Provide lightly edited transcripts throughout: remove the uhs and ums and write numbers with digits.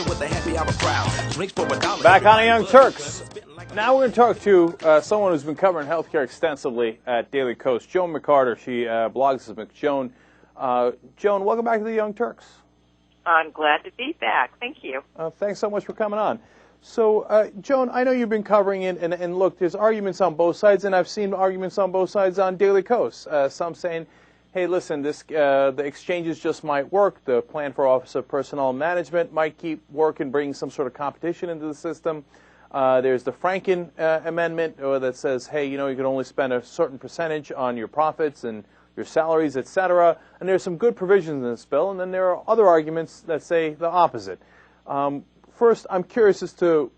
with a happy hour crowd. Drinks for $1. Back on the Young Turks. Now we're going to talk to someone who's been covering healthcare extensively at Daily Kos, Joan McCarter. She blogs as Joan. Joan, welcome back to the Young Turks. I'm glad to be back. Thank you. Thanks so much for coming on. So, Joan, I know you've been covering it, and look, there's arguments on both sides, and I've seen arguments on both sides on Daily Kos. Some saying, hey, listen, the exchanges just might work. The plan for Office of Personnel Management might keep working, bring some sort of competition into the system. There's the Franken amendment that says, hey, you can only spend a certain percentage on your profits and your salaries, etc. And there's some good provisions in this bill, and then there are other arguments that say the opposite. First, I'm curious as to,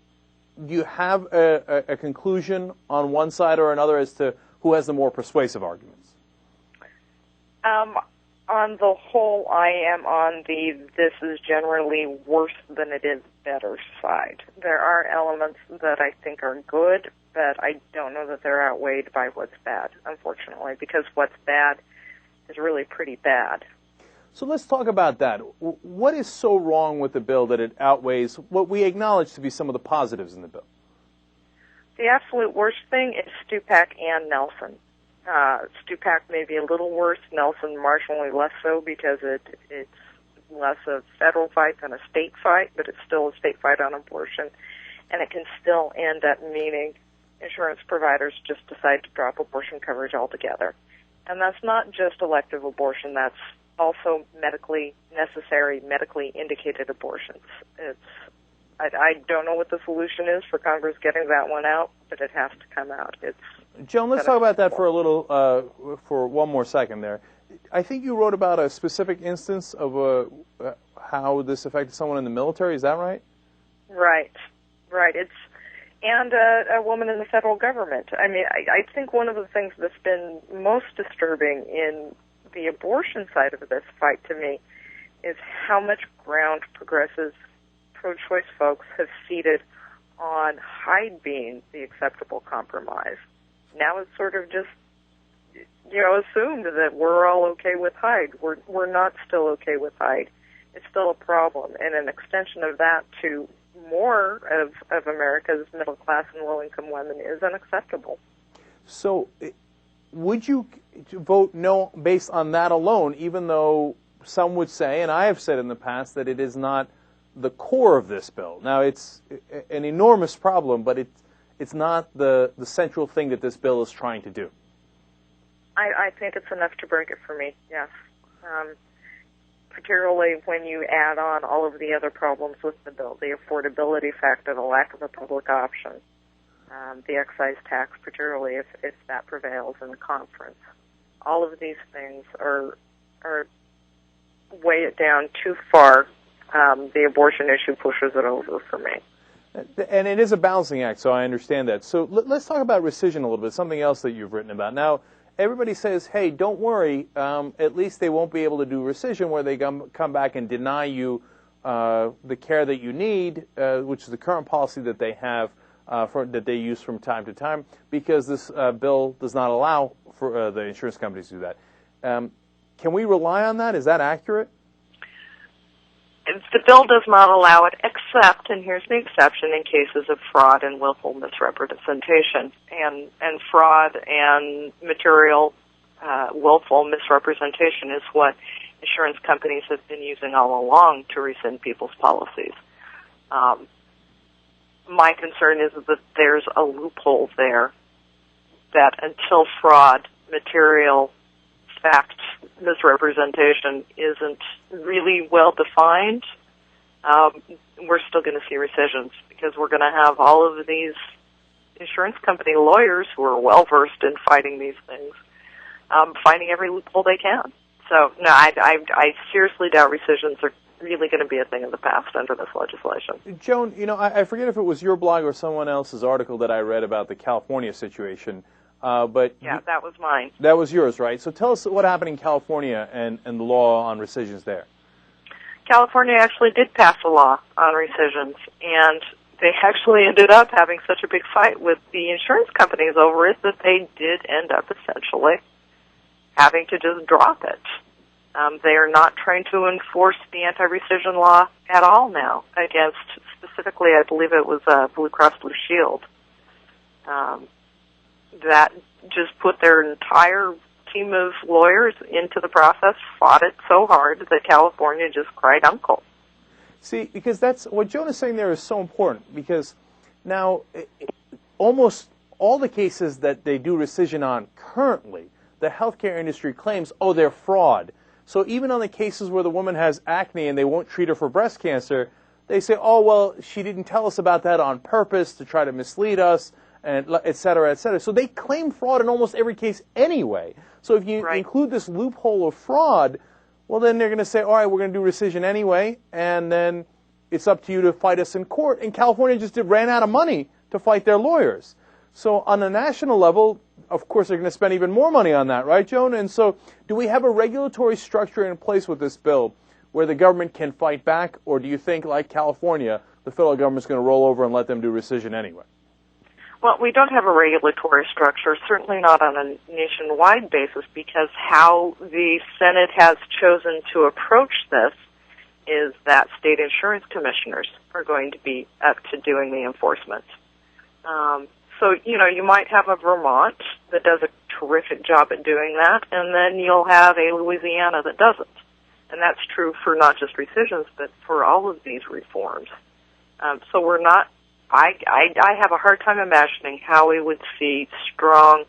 do you have a conclusion on one side or another as to who has the more persuasive arguments? On the whole, I am on the this is generally worse than it is better side. There are elements that I think are good, but I don't know that they're outweighed by what's bad, unfortunately, because what's bad is really pretty bad. So let's talk about that. What is so wrong with the bill that it outweighs what we acknowledge to be some of the positives in the bill? The absolute worst thing is Stupak and Nelson. Stupak may be a little worse, Nelson marginally less so because it's less a federal fight than a state fight, but it's still a state fight on abortion, and it can still end up meaning insurance providers just decide to drop abortion coverage altogether. And that's not just elective abortion, that's also medically necessary, medically indicated abortions. I don't know what the solution is for Congress getting that one out, but it has to come out. Joan, let's talk about that for a little, for one more second there. I think you wrote about a specific instance of how this affected someone in the military. Is that right? Right. And a woman in the federal government. I mean, I think one of the things that's been most disturbing in the abortion side of this fight to me is how much ground progressive pro-choice folks have ceded on Hyde being the acceptable compromise. Now it's sort of just, assumed that we're all okay with Hyde. We're not still okay with Hyde. It's still a problem, and an extension of that to more of America's middle class and low-income women is unacceptable. So would you vote no based on that alone, even though some would say, and I have said in the past, that it is not the core of this bill? Now, it's an enormous problem, but it's not the central thing that this bill is trying to do. I think it's enough to break it for me, yes. Particularly when you add on all of the other problems with the bill, the affordability factor, the lack of a public option, the excise tax, particularly if that prevails in the conference. All of these things are weigh it down too far. The abortion issue pushes it over for me. And it is a balancing act, so I understand that. So let's talk about rescission a little bit, something else that you've written about. Now, everybody says, hey, don't worry, at least they won't be able to do rescission where they come back and deny you the care that you need, which is the current policy that they have, that they use from time to time, because this bill does not allow for the insurance companies to do that. Can we rely on that? Is that accurate? The bill does not allow it, except, and here's the exception, in cases of fraud and willful misrepresentation. And fraud and material willful misrepresentation is what insurance companies have been using all along to rescind people's policies. My concern is that there's a loophole there, that until fraud, material, fact, misrepresentation isn't really well defined, we're still going to see rescissions, because we're going to have all of these insurance company lawyers who are well versed in fighting these things, finding every loophole they can. So, no, I seriously doubt rescissions are really going to be a thing of the past under this legislation. Joan, I forget if it was your blog or someone else's article that I read about the California situation. But yeah, that was mine. That was yours, right? So tell us what happened in California and the law on rescissions there. California actually did pass a law on rescissions, and they actually ended up having such a big fight with the insurance companies over it that they did end up essentially having to just drop it. They are not trying to enforce the anti-rescission law at all now against, specifically, I believe it was Blue Cross Blue Shield. That just put their entire team of lawyers into the process, fought it so hard that California just cried uncle. See, because that's what Joan is saying there is so important, because now almost all the cases that they do rescission on currently, the healthcare industry claims, oh, they're fraud. So even on the cases where the woman has acne and they won't treat her for breast cancer, they say, oh, well, she didn't tell us about that on purpose to try to mislead us, and et cetera, et cetera. So they claim fraud in almost every case anyway. So if you include this loophole of fraud, well, then they're going to say, all right, we're going to do rescission anyway, and then it's up to you to fight us in court. And California just ran out of money to fight their lawyers. So on a national level, of course, they're going to spend even more money on that, right, Joan? And so do we have a regulatory structure in place with this bill where the government can fight back, or do you think, like California, the federal government's going to roll over and let them do rescission anyway? Well, we don't have a regulatory structure, certainly not on a nationwide basis, because how the Senate has chosen to approach this is that state insurance commissioners are going to be up to doing the enforcement. So, you might have a Vermont that does a terrific job at doing that, and then you'll have a Louisiana that doesn't. And that's true for not just rescissions, but for all of these reforms. So we're not, I have a hard time imagining how we would see strong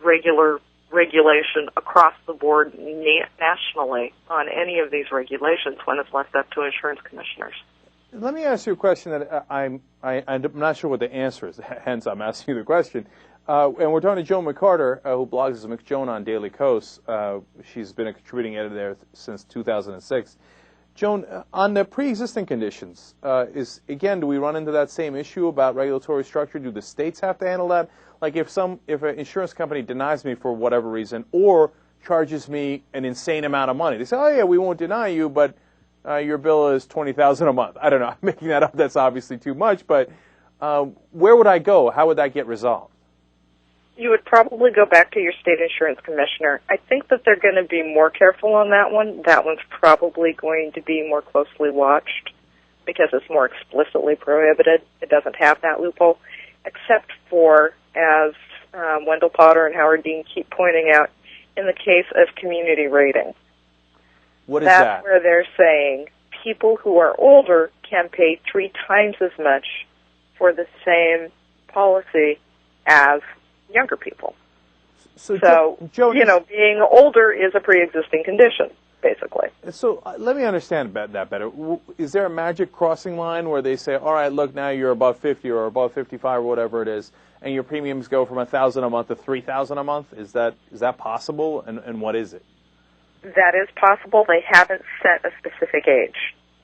regulation across the board nationally on any of these regulations when it's left up to insurance commissioners. Let me ask you a question that I'm not sure what the answer is, hence I'm asking you the question. And we're talking to Joan McCarter, who blogs as McJoan on Daily Kos. She's been a contributing editor there since 2006. Joan, on the pre-existing conditions, do we run into that same issue about regulatory structure? Do the states have to handle that? Like if an insurance company denies me for whatever reason or charges me an insane amount of money, they say, oh yeah, we won't deny you, but your bill is $20,000 a month. I don't know. I'm making that up. That's obviously too much. But where would I go? How would that get resolved? You would probably go back to your state insurance commissioner. I think that they're going to be more careful on that one. That one's probably going to be more closely watched because it's more explicitly prohibited. It doesn't have that loophole, except for, as Wendell Potter and Howard Dean keep pointing out, in the case of community rating. What is that? That's where they're saying people who are older can pay 3 times as much for the same policy as younger people. So Joan, being older is a pre-existing condition, basically. So let me understand that better. Is there a magic crossing line where they say, all right, look, now you're above 50 or above 55 or whatever it is, and your premiums go from $1,000 a month to $3,000 a month? Is that possible, and what is it? That is possible. They haven't set a specific age,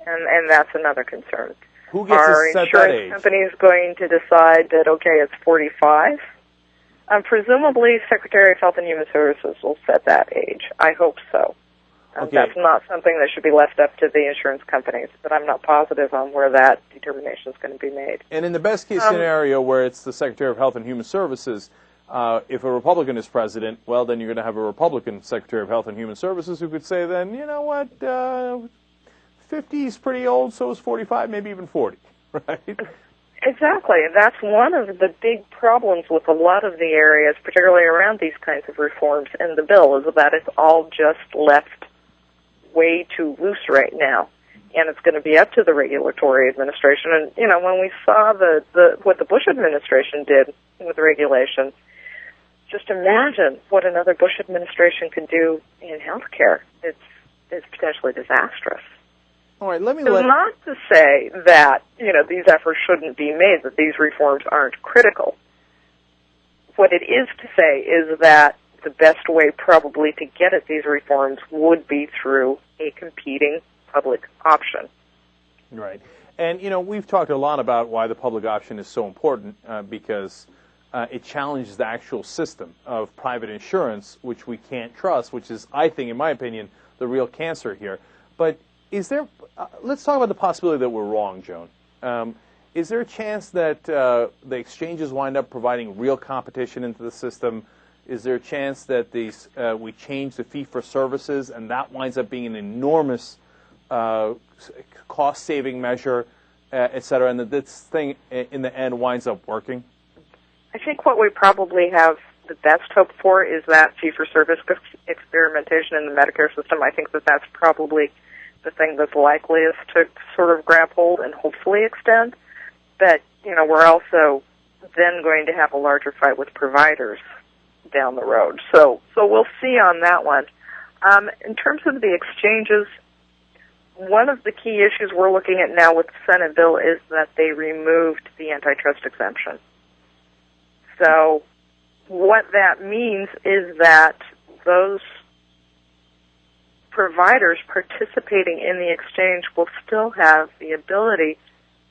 and that's another concern. Who gets to set that age? Our insurance company is going to decide that, okay, it's 45. Presumably, Secretary of Health and Human Services will set that age. I hope so. Okay. That's not something that should be left up to the insurance companies, but I'm not positive on where that determination is going to be made. And in the best-case scenario where it's the Secretary of Health and Human Services, if a Republican is president, well, then you're going to have a Republican Secretary of Health and Human Services who could say then, you know what, 50 is pretty old, so is 45, maybe even 40, right? Exactly. That's one of the big problems with a lot of the areas, particularly around these kinds of reforms in the bill, is that it's all just left way too loose right now. And it's going to be up to the regulatory administration. And, when we saw what the Bush administration did with regulation, just imagine what another Bush administration could do in healthcare. It's potentially disastrous. All right, not to say that, these efforts shouldn't be made, that these reforms aren't critical. What it is to say is that the best way probably to get at these reforms would be through a competing public option. Right. And, we've talked a lot about why the public option is so important because it challenges the actual system of private insurance, which we can't trust, which is, I think, in my opinion, the real cancer here. But let's talk about the possibility that we're wrong, Joan. Is there a chance that the exchanges wind up providing real competition into the system, Is there a chance that we change the fee for services and that winds up being an enormous cost-saving measure, et cetera, and that this thing in the end winds up working? I think what we probably have the best hope for is that fee-for-service experimentation in the Medicare system. I think that that's probably the thing that's likeliest to sort of grab hold and hopefully extend. But, we're also then going to have a larger fight with providers down the road. So we'll see on that one. In terms of the exchanges, one of the key issues we're looking at now with the Senate bill is that they removed the antitrust exemption. So what that means is that those providers participating in the exchange will still have the ability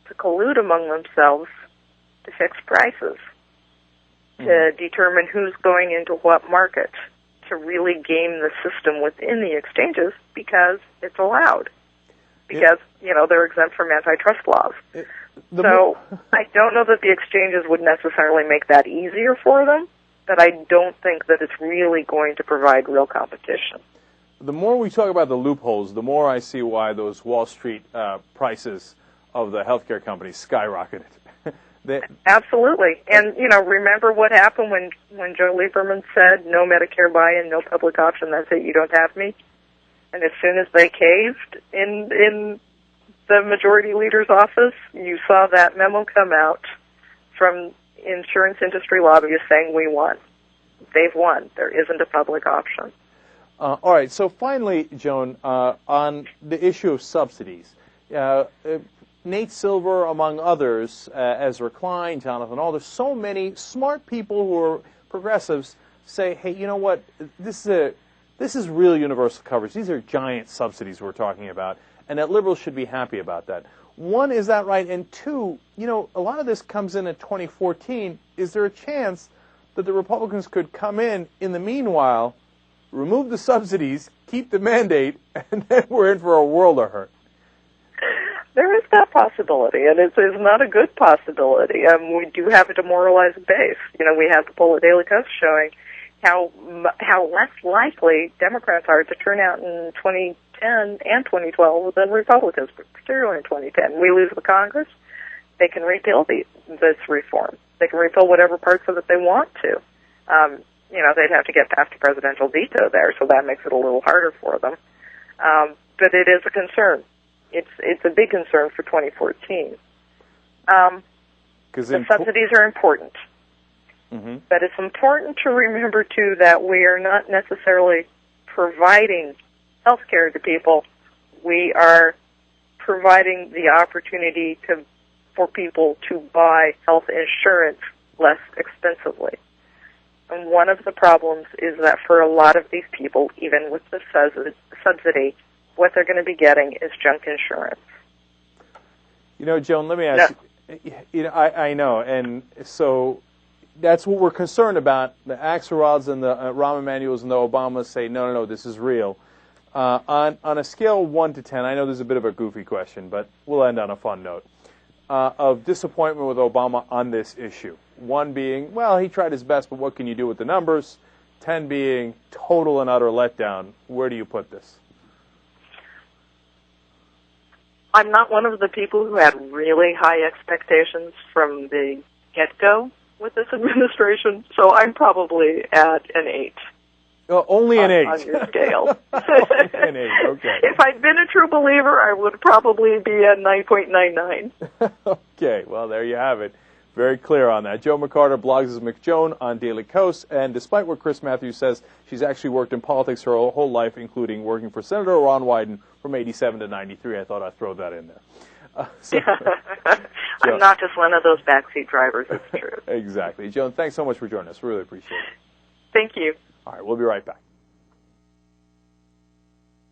to collude among themselves to fix prices, to determine who's going into what market, to really game the system within the exchanges because it's allowed, because, they're exempt from antitrust laws. So I don't know that the exchanges would necessarily make that easier for them, but I don't think that it's really going to provide real competition. The more we talk about the loopholes, the more I see why those Wall Street prices of the healthcare companies skyrocketed. Absolutely. And, remember what happened when Joe Lieberman said, no Medicare buy-in, no public option, that's it, you don't have me? And as soon as they caved in the majority leader's office, you saw that memo come out from insurance industry lobbyists saying, we won. They've won. There isn't a public option. All right. So finally, Joan, on the issue of subsidies, Nate Silver, among others, Ezra Klein, Jonathan Alder, so many smart people who are progressives say, hey, you know what, this is real universal coverage. These are giant subsidies we're talking about, and that liberals should be happy about that. One, is that right? And two, a lot of this comes in 2014. Is there a chance that the Republicans could come in the meanwhile, remove the subsidies, keep the mandate, and then we're in for a world of hurt? There is that possibility, and it's not a good possibility. We do have a demoralized base. We have the poll at Daily Kos showing how less likely Democrats are to turn out in 2010 and 2012 than Republicans, particularly in 2010. We lose the Congress, they can repeal this reform. They can repeal whatever parts of it they want to. They'd have to get past a presidential veto there, so that makes it a little harder for them. But it is a concern. It's a big concern for 2014. The subsidies are important. Mm-hmm. But it's important to remember, too, that we are not necessarily providing health care to people. We are providing the opportunity for people to buy health insurance less expensively. And one of the problems is that for a lot of these people, even with the subsidy, what they're going to be getting is junk insurance. Joan, let me ask you. I know, and so that's what we're concerned about. The Axelrods and the Rahm Emanuels and the Obamas say, no, this is real. On a scale of 1 to 10, I know this is a bit of a goofy question, but we'll end on a fun note, of disappointment with Obama on this issue. 1 being, well, he tried his best, but what can you do with the numbers? 10 being total and utter letdown. Where do you put this? I'm not one of the people who had really high expectations from the get-go with this administration, so I'm probably at an 8. Only an 8 on your scale. Only an 8. Okay. If I'd been a true believer, I would probably be at 9.99. Okay, well, there you have it. Very clear on that. Joan McCarter blogs as McJoan on Daily Kos, and despite what Chris Matthews says, she's actually worked in politics her whole life, including working for Senator Ron Wyden from 87 to 93. I thought I'd throw that in there. I'm not just one of those backseat drivers, it's true. Exactly. Joan, thanks so much for joining us. Really appreciate it. Thank you. All right, we'll be right back.